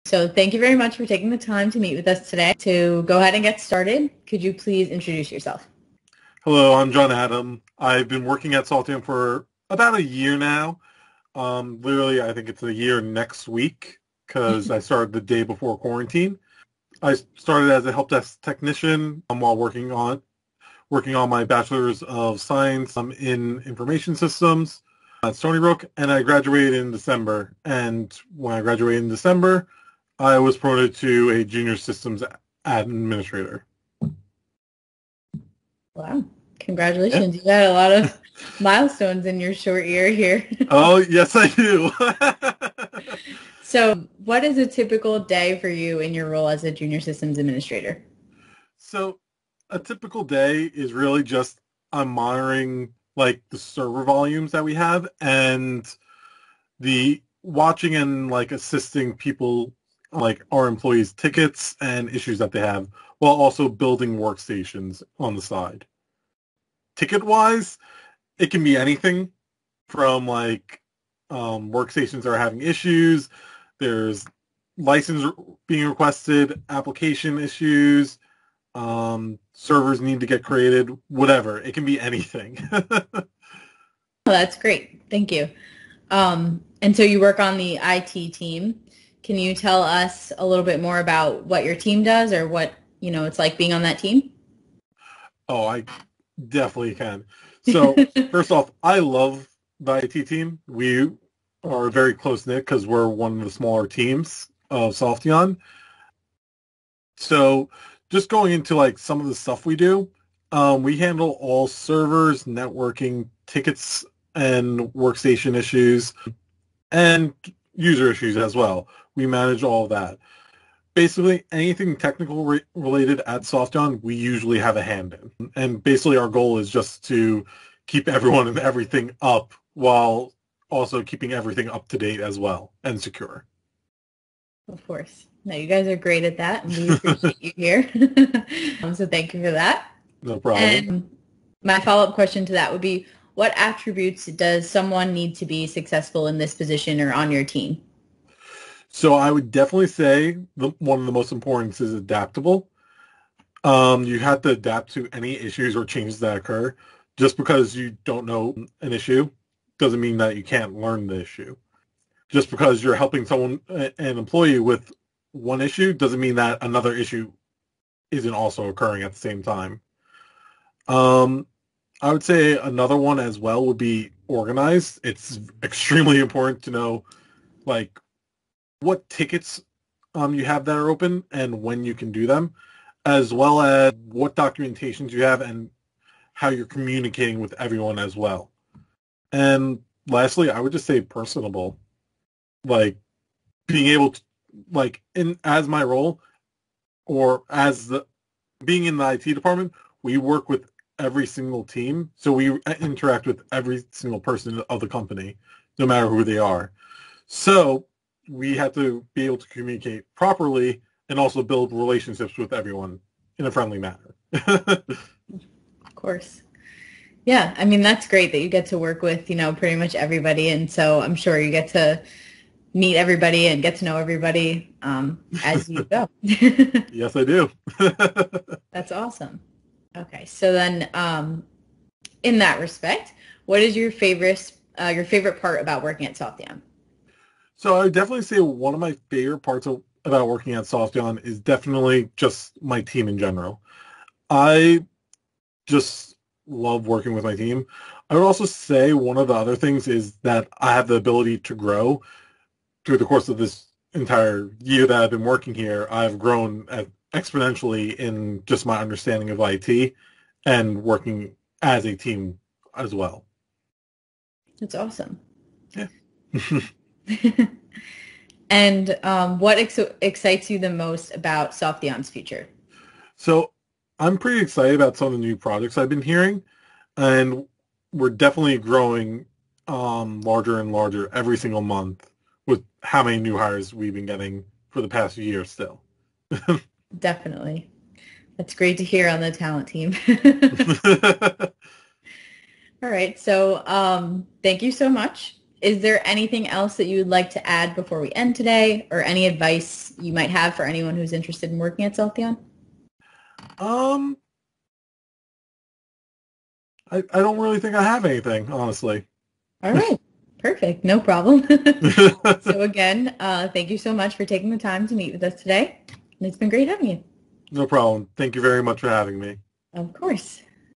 So thank you very much for taking the time to meet with us today. To go ahead and get started, could you please introduce yourself? Hello, I'm John Adam. I've been working at Softheon for about a year now. Literally, I think it's a year next week because I started the day before quarantine. I started as a help desk technician while working on my bachelor's of science in information systems at Stony Brook, and I graduated in December. And when I graduated in December, I was promoted to a junior systems administrator. Wow. Congratulations. You got a lot of milestones in your short year here. Oh, yes, I do. So what is a typical day for you in your role as a junior systems administrator? So a typical day is really just I'm monitoring like the server volumes that we have and the watching and like assisting people like our employees' tickets and issues that they have while also building workstations on the side. Ticket-wise, it can be anything from like workstations that are having issues. There's license being requested, application issues, servers need to get created, whatever. It can be anything. Oh, that's great. Thank you. And so you work on the IT team. Can you tell us a little bit more about what your team does or what, it's like being on that team? Oh, I definitely can. So first off, I love the IT team. We are very close-knit because we're one of the smaller teams of Softheon. So just going into like some of the stuff we do, we handle all servers, networking, tickets, and workstation issues, and user issues as well. We manage all of that. Basically, anything technical related at Softheon, we usually have a hand in. And basically our goal is just to keep everyone and everything up while also keeping everything up to date as well and secure. Of course. No, you guys are great at that, and we appreciate you here. So thank you for that. No problem. And my follow-up question to that would be, what attributes does someone need to be successful in this position or on your team? So I would definitely say one of the most important is adaptable. You have to adapt to any issues or changes that occur. Just because you don't know an issue doesn't mean that you can't learn the issue. Just because you're helping someone, an employee with one issue, doesn't mean that another issue isn't also occurring at the same time. I would say another one as well would be organized. It's extremely important to know, like, what tickets you have that are open and when you can do them, as well as what documentations you have and how you're communicating with everyone as well. And lastly, I would just say personable. Like being able to, like, as my role or as being in the IT department, we work with every single team, so we interact with every single person of the company, no matter who they are. So we have to be able to communicate properly and also build relationships with everyone in a friendly manner. Of course. Yeah, I mean, that's great that you get to work with, pretty much everybody. And so I'm sure you get to meet everybody and get to know everybody as you go. Yes, I do. That's awesome. Okay, so then in that respect, what is your favorite part about working at Softheon? So I would definitely say one of my favorite parts about working at Softheon is definitely just my team in general. I just love working with my team. I would also say one of the other things is that I have the ability to grow through the course of this entire year that I've been working here. I've grown exponentially in just my understanding of IT and working as a team as well. That's awesome. Yeah. And what excites you the most about Softheon's future? So I'm pretty excited about some of the new projects I've been hearing, and we're definitely growing larger and larger every single month with how many new hires we've been getting for the past year still. Definitely. That's great to hear on the talent team. All right. So thank you so much Is there anything else that you would like to add before we end today, or any advice you might have for anyone who's interested in working at Softheon? Um, I don't really think I have anything, honestly. All right. Perfect. No problem. So again, thank you so much for taking the time to meet with us today. And it's been great having you. No problem. Thank you very much for having me. Of course.